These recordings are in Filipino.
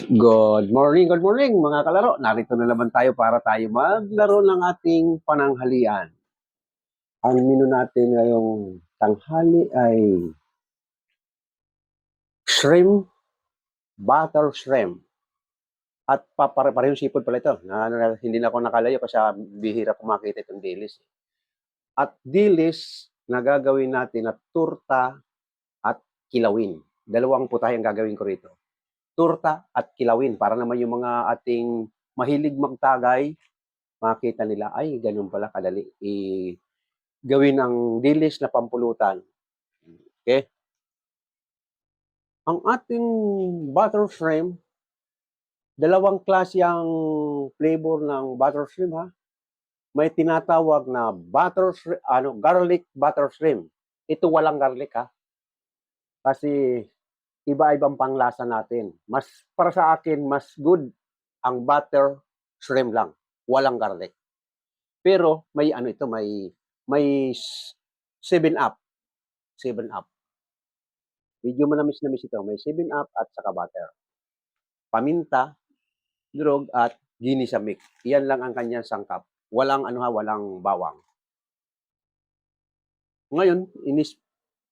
Good morning mga kalaro. Narito na naman tayo para tayo maglaro ng ating pananghalian. Ang menu natin ngayong tanghali ay shrimp, butter shrimp. At parehong seafood pala ito. Hindi na ako nakalayo kasi bihira ko makita itong dilis. At dilis na gagawin natin at turta at kilawin. Dalawang putahe ang gagawin ko rito. Turta at kilawin para naman yung mga ating mahilig magtagay, makita nila, ay, ganun pala kadali gawin ang dilis na pampulutan. Okay? Ang ating butter shrimp, dalawang klase ang flavor ng butter shrimp ha. May tinatawag na garlic butter shrimp. Ito walang garlic ha. Kasi iba-ibang panglasa natin. Para sa akin, mas good ang butter shrimp lang. Walang garlic. Pero may may 7-up. 7-up. Medyo manamis-namis ito. May 7-up at saka butter. Paminta, durog at ginisa mix. Iyan lang ang kanyang sangkap. Walang walang bawang. Ngayon,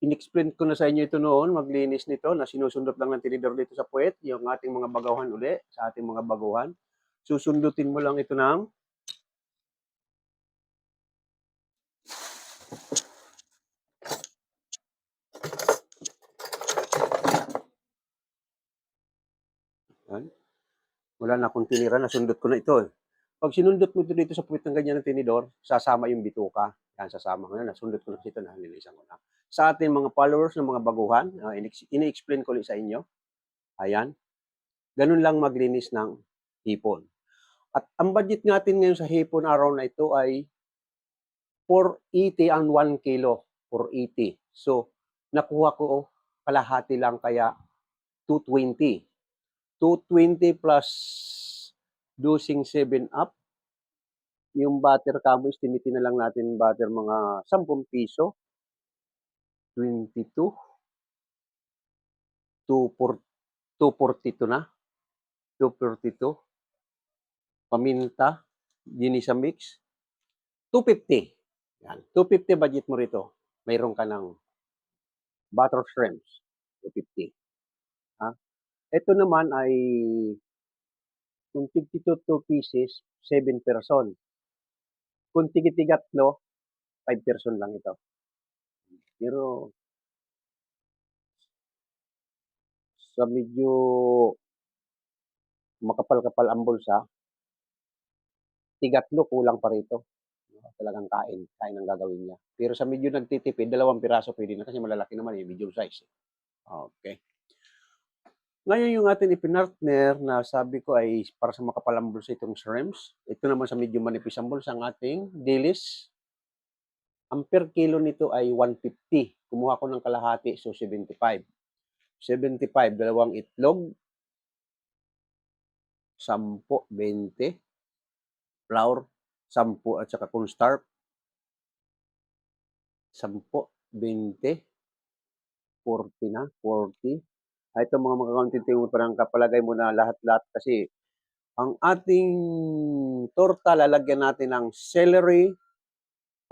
in-explain ko na sa inyo ito noon, maglinis nito, na sinusundot lang ng tinidor dito sa puwet, yung ating mga baguhan uli, sa ating mga baguhan. Susundutin mo lang ito ng yan. Wala na akong tinira, nasundot ko na ito eh. Pag sinundot mo ito dito sa puwet ng ganyan ng tinidor, sasama yung bituka. Yan, sasama. Ngayon, nasundot ko na ito, nililisan ko na. Sa ating mga followers ng mga baguhan, ini-explain ko ulit sa inyo. Ayan. Ganun lang maglinis ng hipon. At ang budget natin ngayon sa hipon araw na ito ay 480 ang 1 kilo. 480. So, nakuha ko kalahati lang kaya 220. 220 plus dosing 7-up. Yung butter kamo, estimate na lang natin butter mga 10 piso. 22. 242 na. 242. Paminta, ginisa mix, 250. Yan, 250 budget mo rito. Mayroon ka ng butter shrimps, 250. Ha? Ito naman ay kung tig-2 pieces, 7 person. Kung tig-tigatlo, 5 person lang ito. Pero sa medyo makapal-kapal ang bulsa, tigatlo kulang pa rito. Talagang kain ang gagawin niya. Pero sa medyo nagtitipid, 2 piraso pwede na kasi malalaki naman yung medium size. Okay. Ngayon yung ating ipinartner na sabi ko ay para sa makapalang bulsa itong shrimps. Ito naman sa medyo manipis ang bulsa ang ating dilis. Ang per kilo nito ay 150. Kumuha ko ng kalahati, so 75. 75, dalawang itlog. 10, 20. Flour, 10 at saka cornstarch. 10, 20. 40 na, 40. Ito mga makakuntinting mo parang kapalagay mo na lahat-lahat kasi ang ating torta lalagyan natin ng celery,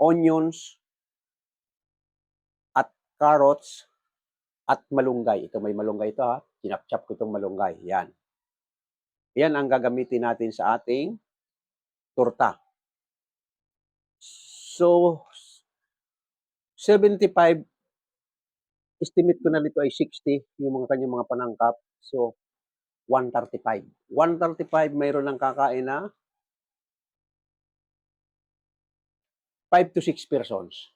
onions, at carrots, at malunggay. Ito may malunggay ito ha. Kinapchap ko itong malunggay. Yan. Yan ang gagamitin natin sa ating torta. So, 75, estimate ko na dito ay 60 yung mga kanyang mga panangkap. So, 135. 135 mayroon ng kakain na 5 to 6 persons.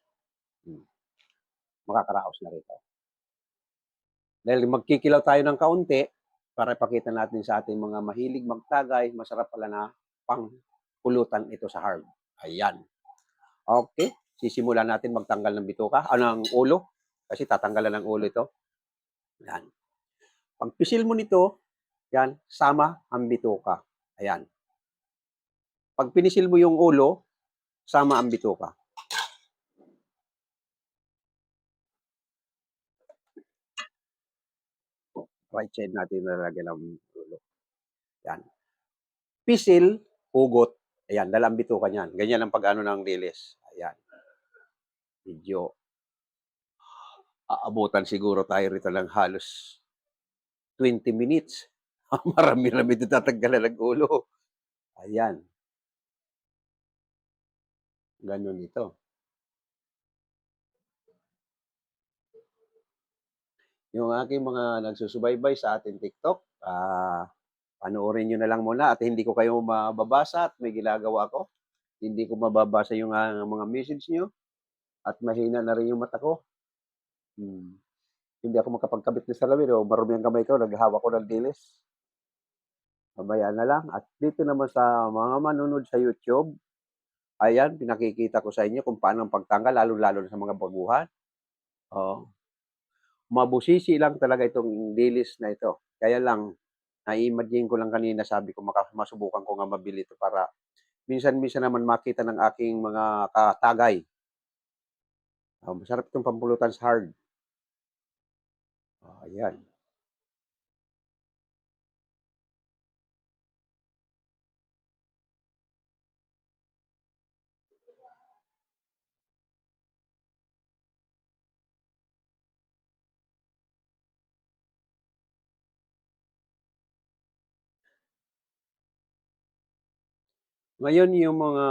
Makakaraos na rito. Dahil magkikilaw tayo ng kaunti para ipakita natin sa ating mga mahilig magtagay, masarap pala na pangpulutan ito sa hard. Ayan. Okay. Sisimulan natin magtanggal ng bituka, ng ulo. Kasi tatanggalan ng ulo ito. Ayan. Pag pisil mo nito, yan, sama ang bituka. Ayan. Pag pinisil mo yung ulo, sama ang bituka. Right side natin nalagyan ng ulo. Yan. Pisil, hugot. Ayan, dalang bituka niyan. Ganyan ang pag-ano ng dilis. Ayan. Medyo aabutan siguro tayo rito ng halos 20 minutes. Marami-rami din tatanggalan ng ulo. Ayan. Ganun ito. Yung aking mga nagsusubaybay sa ating TikTok, panoorin nyo na lang muna at hindi ko kayo mababasa at may ginagawa ko. Hindi ko mababasa yung mga message nyo at mahina na rin yung mata ko. Hindi ako makapagkabit ng salamin o marumi ang kamay ko, naghahawak ko ng dilis. Pabayaan na lang. At dito naman sa mga manunod sa YouTube, ayan, pinakikita ko sa inyo kung paano ang pagtanggal, lalo-lalo sa mga baguhan. Oh, mabusisi lang talaga itong dilis na ito. Kaya lang, na-imagine ko lang kanina, sabi ko, masubukan ko nga mabili ito para minsan-minsan naman makita ng aking mga katagay. Masarap itong pampulutan sa hard. Ayan. Ngayon, yung mga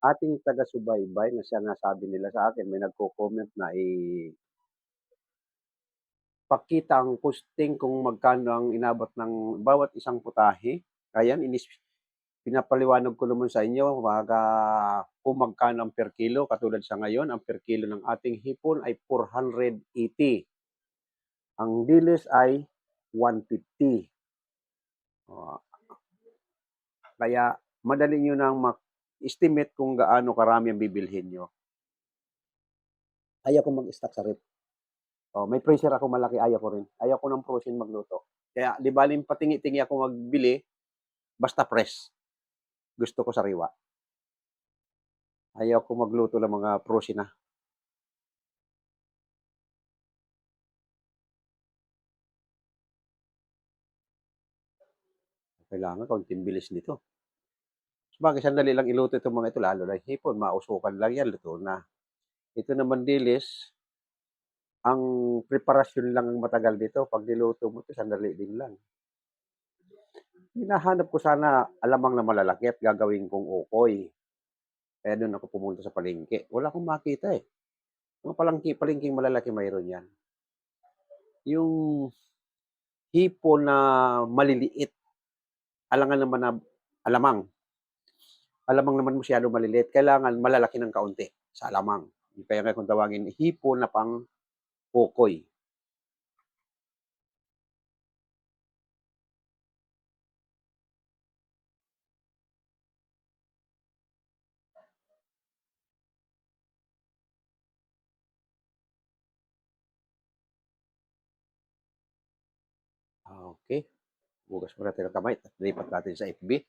ating taga-subaybay na sinasabi nila sa akin, may nagko-comment na pakita ang posting kung magkano ang inabot ng bawat isang putahe. Ayan, pinapaliwanag ko naman sa inyo kung magkano ang per kilo. Katulad sa ngayon, ang per kilo ng ating hipon ay 480. Ang dilis ay 150. Kaya madali nyo nang estimate kung gaano karami ang bibilhin nyo. Ayaw ko mag-stock sa rep. May freezer ako malaki, ayaw ko rin. Ayaw ko ng frozen magluto. Kaya di baling patingi-tingi ako magbili, basta fresh. Gusto ko sariwa. Ayaw ko magluto ng mga frozen na. Kailangan kaunting bilis nito. Sabagay, sandali lang iluto itong mga ito, lalo na hipon, mausukan lang yan, luto na. Ito naman dilis, ang preparasyon lang ang matagal dito. Pag niluto mo ito, sandali din lang. Hinahanap ko sana alamang na malalaki at gagawin kong ukoy. Kaya doon ako pumunta sa palengke. Wala akong makita eh. Mga palengking malalaki mayroon yan. Yung hipon na maliliit, alangan naman na alamang. Alamang naman masyado maliliit. Kailangan malalaki ng kaunti sa alamang. Kaya nga kung tawagin, hipon na pang ukoy. Okay. Bukas mo natin ang kamay at lipat natin sa FB.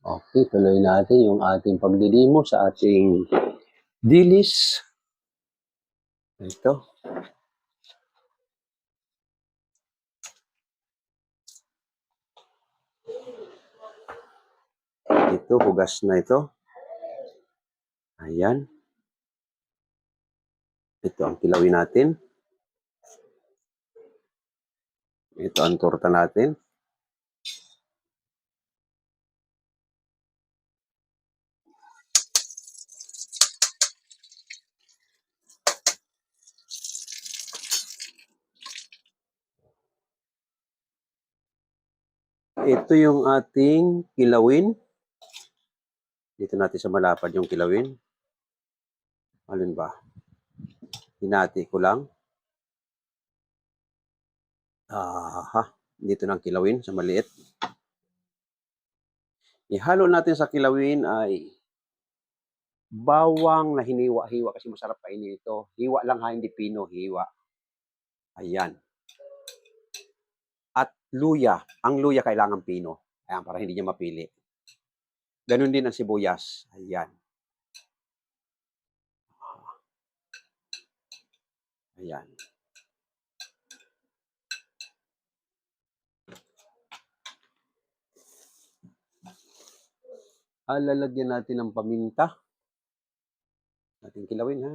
Okay, tuloy natin yung ating pagdidimo sa ating dilis. Ito. Ito, hugas na ito. Ayan. Ito ang kilawin natin. Ito ang torta natin. Ito yung ating kilawin. Dito natin sa malapad yung kilawin. Alin ba? Hinati ko lang. Dito ng kilawin sa maliit. Ihalo natin sa kilawin ay Bawang na hiniwa-hiwa kasi masarap kainin ito. Hiwa lang ha, hindi pino, hiwa. Ayan. At luya. Ang luya kailangan pino. Ayan, para hindi niya mapili. Ganun din ang sibuyas. Ayan. Ayan. Lalagyan natin ng paminta. Natin kilawin ha.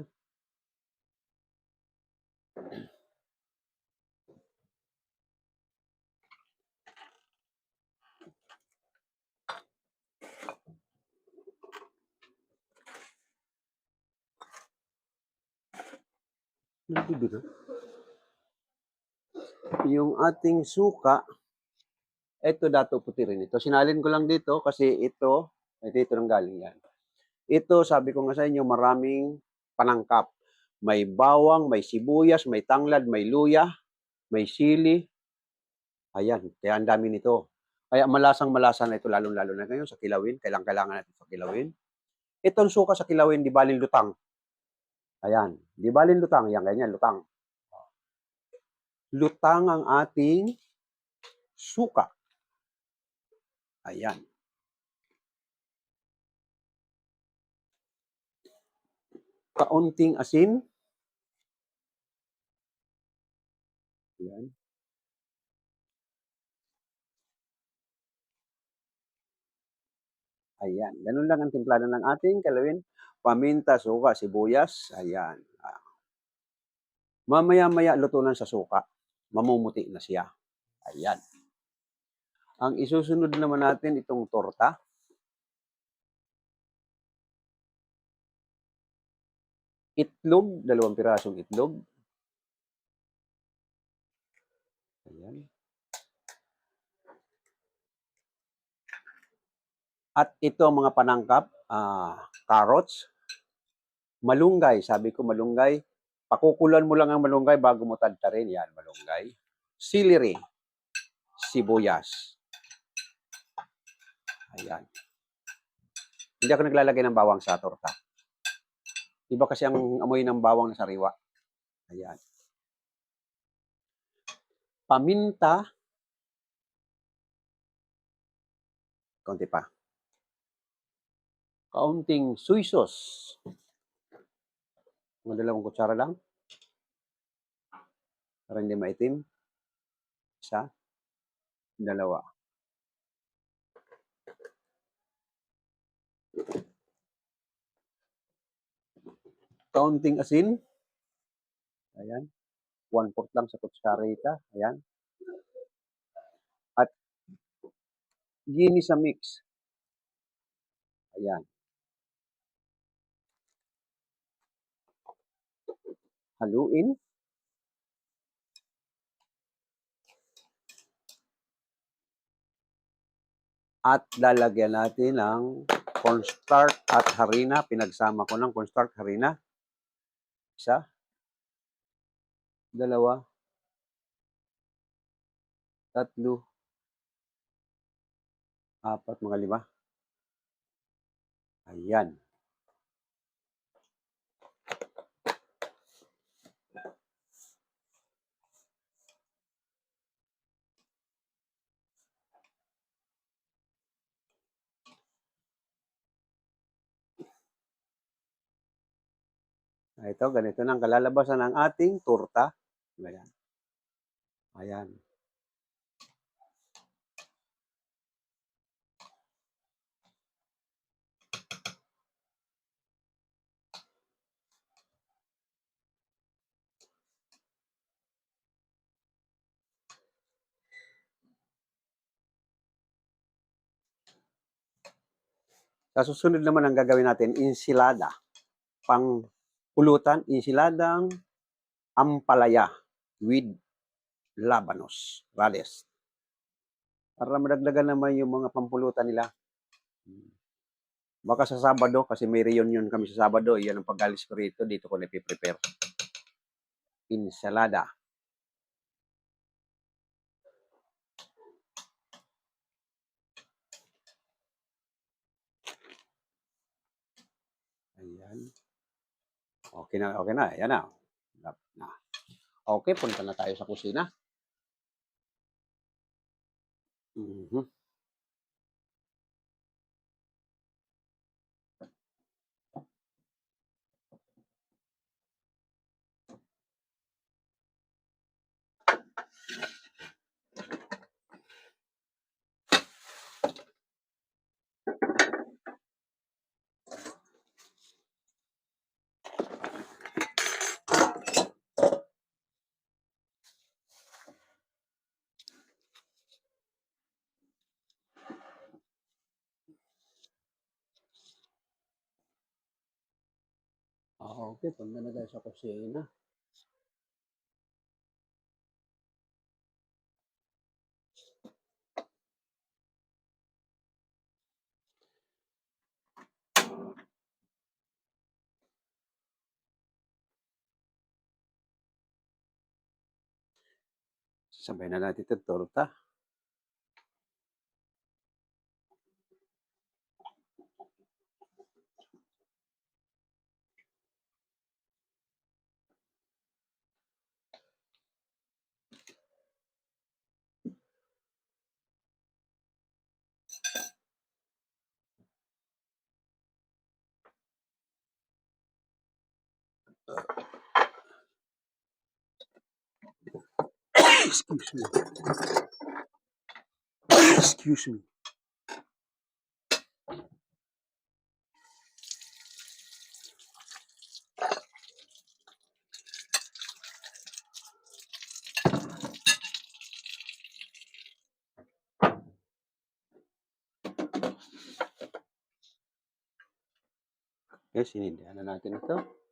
Yung ating suka, ito dato puti rin ito. Sinalin ko lang dito kasi ito nang galing yan. Ito, sabi ko nga sa inyo, maraming panangkap. May bawang, may sibuyas, may tanglad, may luya, may sili. Ayan, kaya ang dami nito. Kaya malasang-malasa na ito, lalong-lalo na ngayon sa kilawin. Kailangan natin sa kilawin. Itong suka sa kilawin, di balin lutang. Ayan, di balin lutang. Yan, ganyan, lutang. Lutang ang ating suka. Ayan. Kaunting asin. Ayan. Ayan. Ganun lang ang timplado ng ating kilawin. Paminta, suka, sibuyas. Ayan. Mamaya-maya luto na sa suka. Mamumuti na siya. Ayan. Ang isusunod naman natin itong torta. Itlog, 2 pirasong itlog. Ayan. At ito ang mga panangkap, carrots, malunggay, sabi ko malunggay, pakukulan mo lang ang malunggay bago mo tadtarin. Yan, malunggay. Celery, sibuyas. Ayan. Hindi ako naglalagay ng bawang sa torta. Iba kasi ang amoy ng bawang na sariwa. Ayan. Paminta. Konti pa. Kaunting soy sauce. Mga 2 kutsara lang. Para hindi maitim. 1, 2. Kaunting asin. Ayan. 1/4 lang sa kutsarita. Ayan. At ginisa mix. Ayan. Haluin. At lalagyan natin ng cornstarch at harina. Pinagsama ko ng cornstarch, harina. 1, 2, 3, 4, mga 5. Ayan. Ito, ganito na ang kalalabasan ng ating torta. Ayan. Ayan. Sa susunod naman ang gagawin natin, ensilada. Pang pulutan, ensiladang ampalaya with labanos, rales. Para madagdagan naman yung mga pampulutan nila. Baka sa Sabado, kasi may reunion kami sa Sabado, yan ang pag-alis ko rito, dito ko na-prepare. Ensalada. Ayan. Okay na, okay na. Ayan na. Na. Okay, punta na tayo sa kusina. Mhm. Okay, punta na tayo sa kusina. Sabay na natin ito, torta. Excuse me. Excuse me. Okay, sinindihan na natin ito.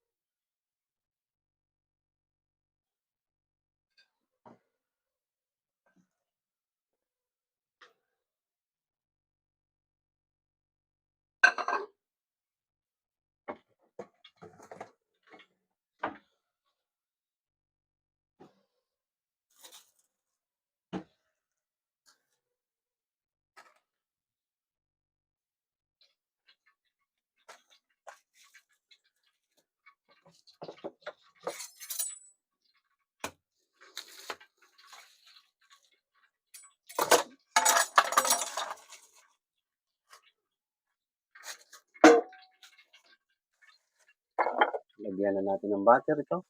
Lagyan na natin ng butter ito.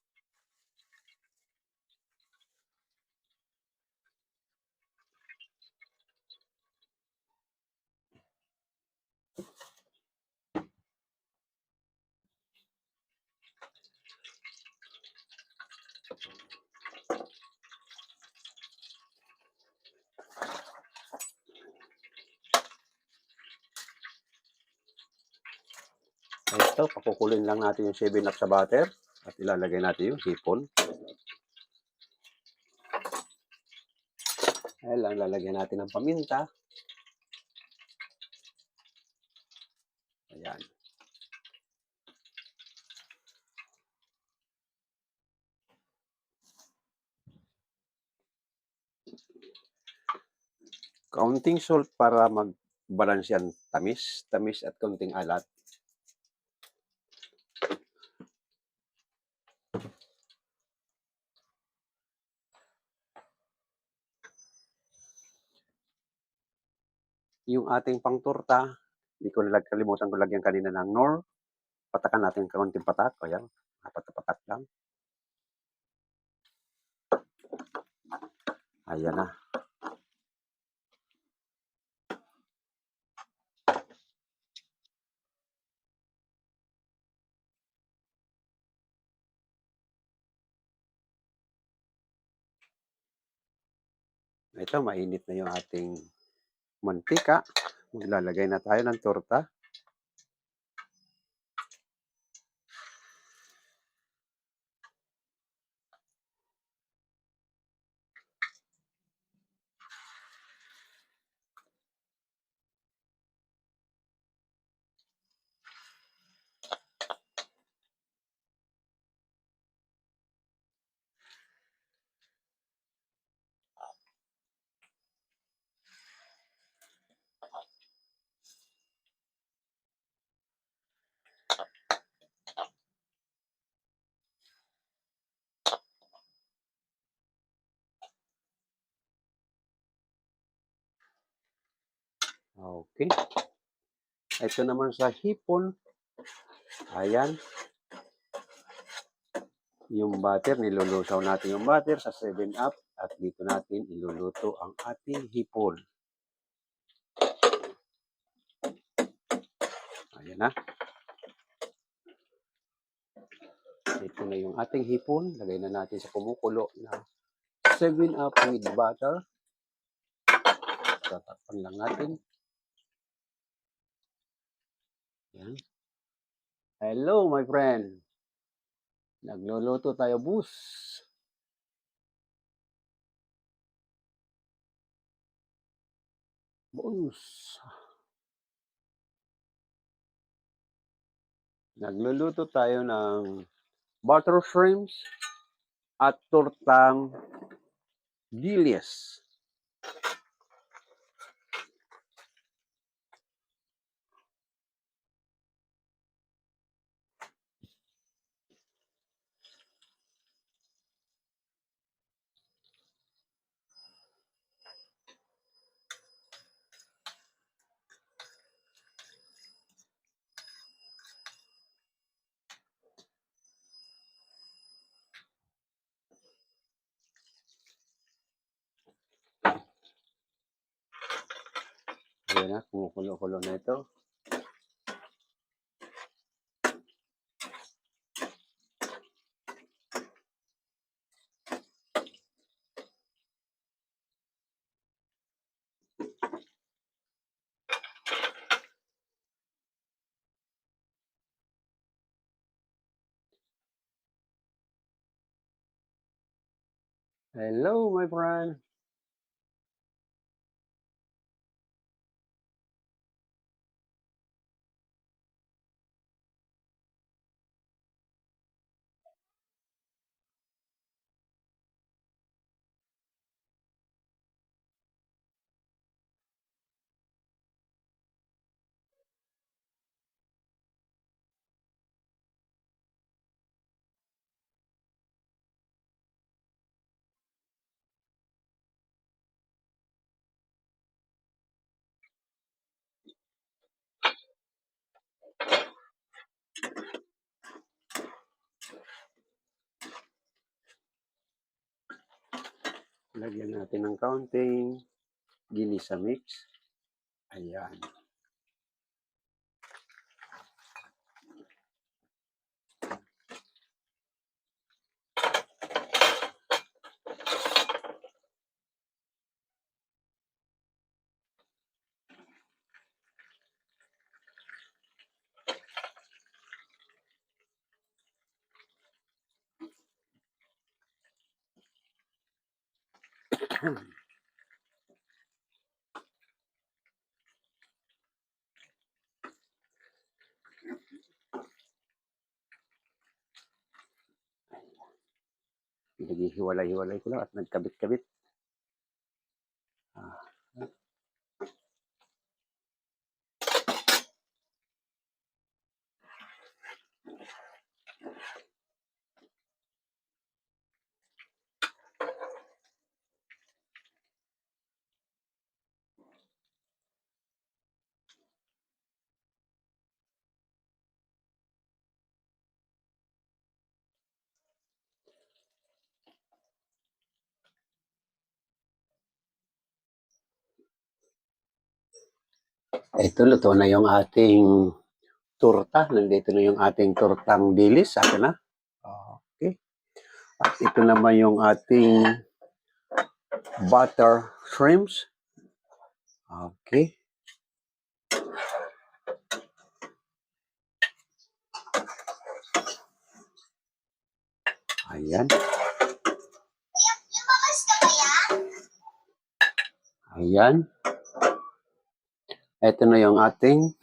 Ito, pakukulin lang natin yung 7-up sa butter at ilalagay natin yung hipon. Ayan lang, lalagyan natin ng paminta. Ayan. Kaunting salt para mag-balance yan tamis at kaunting alat. Yung ating pangtorta, hindi ko kalimutan ko lagyan kanina ng nor. Patakan natin kaunting patak. Ayan, apat na patak lang. Ayan na. Ito, mainit na yung ating mantika. Maglalagay na tayo ng torta. Okay. Ito naman sa hipon. Ayan. Yung butter, nilulusaw natin yung butter sa 7-Up at dito natin iluluto ang ating hipon. Ayan na. Ito na yung ating hipon. Lagay na natin sa kumukulo na 7-Up with butter. Tatakpan lang natin. Ayan. Hello, my friend. Nagluluto tayo, bus. Nagluluto tayo ng butter shrimps at tortang dilis. Ayan na, kumukulo-kulo na ito. Hello, my friend. Lagyan natin ng kaunting ginisa mix. Ayan. Naghihiwalay-hiwalay ko lang at nagkabit-kabit. Ito, luto na yung ating torta. Nandito na yung ating tortang dilis. Akin na. Okay. At ito naman yung ating butter shrimps. Okay. Ayan. Ayan. Ito na yung ating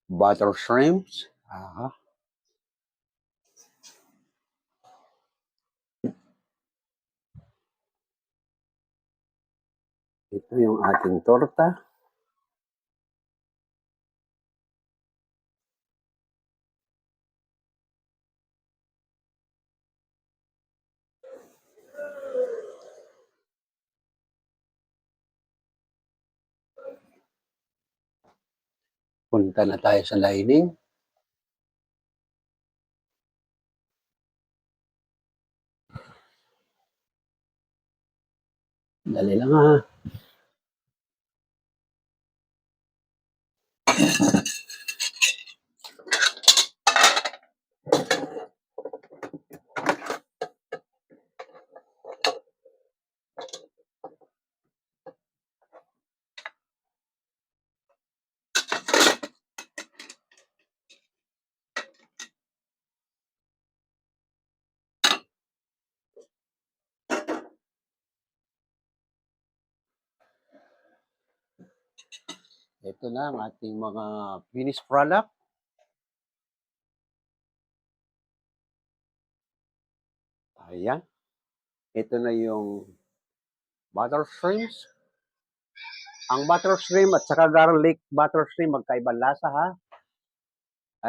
butter shrimps. Aha. Ito yung ating torta. Punta na tayo sa dining. Dali lang ha. Ito na ang ating mga finished product. Ayan. Ito na yung butter shrimps. Ang butter shrimp at saka garlic butter shrimp, magkaibang lasa ha.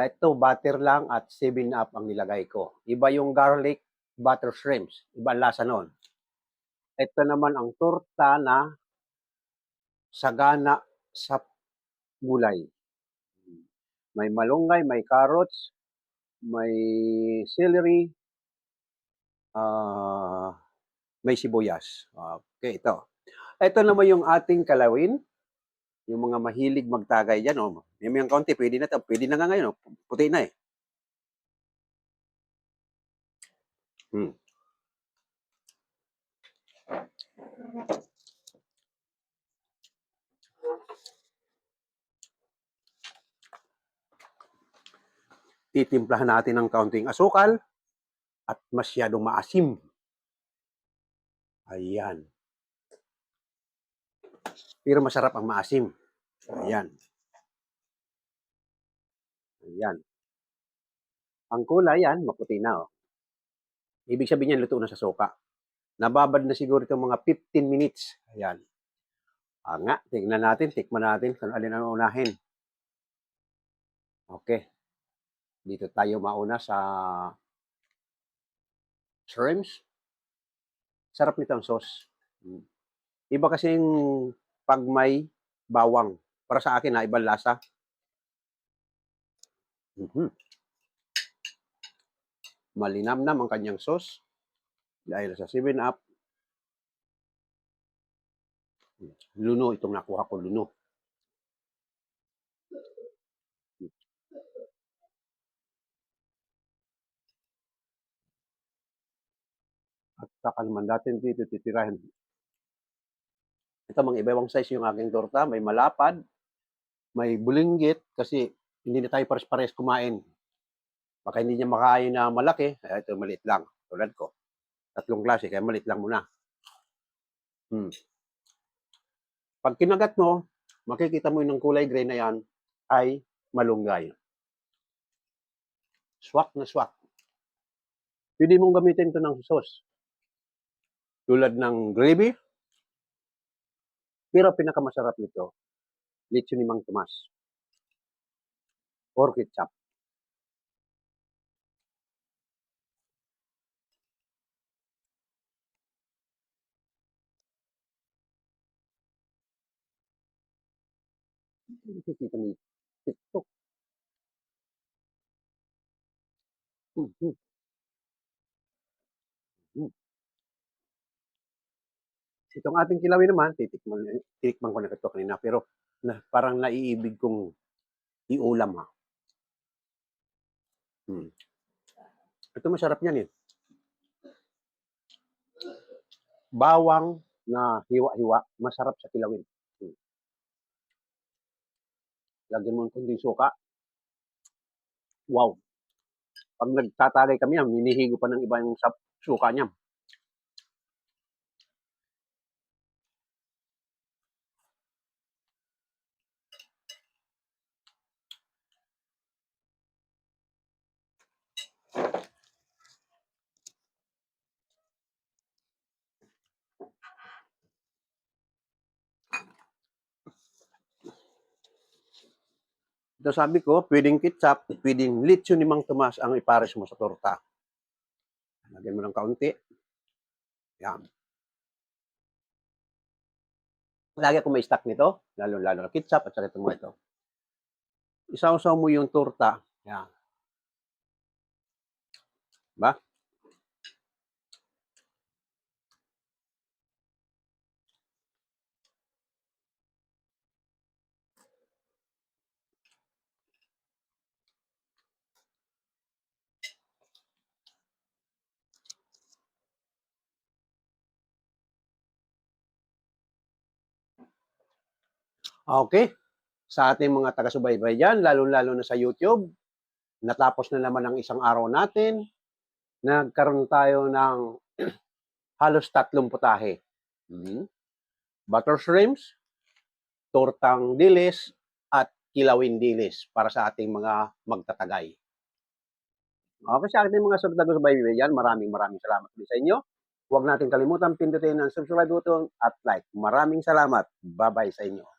Ito, butter lang at 7-Up ang nilagay ko. Iba yung garlic butter shrimps. Ibang lasa noon. Ito naman ang torta na sagana sa gulay. May malunggay, may carrots, may celery, may sibuyas. Okay, ito. Ito naman yung ating kalawin. Yung mga mahilig magtagay dyan, oh. May kaunti, pwede na ito. Pwede na nga ngayon, oh. Puti na eh. Titimplahan natin ng kaunting asukal at masyadong maasim. Ayan. Pero masarap ang maasim. Ayan. Ayan. Ang kulay yan, maputi na. Oh. Ibig sabihin yan, luto na sa suka. Nababad na siguro itong mga 15 minutes. Ayan. Nga, tingnan natin, tikman natin kung alin ang unahin. Okay. Dito tayo mauna sa shrimps. Sarap nito ang sauce. Iba kasing pag may bawang. Para sa akin, ibang lasa. Malinamnam ang kanyang sauce. Dahil sa 7-Up. Luno itong nakuha ko, luno. At saka naman natin dito titirahin. Ito, mga iba-ibang size yung aking torta. May malapad, may bulinggit, kasi hindi na tayo pares-pares kumain. Baka hindi niya makain na malaki, ito maliit lang. Tulad ko. 3 klase, kaya maliit lang muna. Pag kinagat mo, makikita mo yung kulay gray na yan ay malunggay. Swak na swak. Pwede mong gamitin ito ng sauce. Tulad ng gravy. Pero pinakamasarap nito, lechon ni Mang Tomas. Or ketchup. Nakikita ni TikTok. Itong ating kilawin naman, titikman ko na ito kanina, pero parang naiibig kong iulam ha. Ito masarap yan eh. Bawang na hiwa-hiwa, masarap sa kilawin. Lagyan mo ng kunding suka. Wow. Pag nagtatagay kami yan, hinihigo pa ng iba yung suka niya. Ito sabi ko, pwedeng ketchup, pwedeng lechon ni Mang Tomas ang ipares mo sa torta. Lagyan mo ng kaunti. Yan. Lagi ako may stock nito, lalo-lalo na ketchup at saka itong ito. Isawsaw mo yung torta. Yan. Ba? Okay. Sa ating mga taga-subaybay dyan, lalo-lalo na sa YouTube, natapos na naman ang isang araw natin. Nagkaroon tayo ng halos 3 putahe. Butter shrimps, tortang dilis, at kilawin dilis para sa ating mga magtatagay. Okay, sa ating mga taga-subaybay dyan, maraming salamat din sa inyo. Huwag natin kalimutan pindutin ang subscribe button at like. Maraming salamat. Bye-bye sa inyo.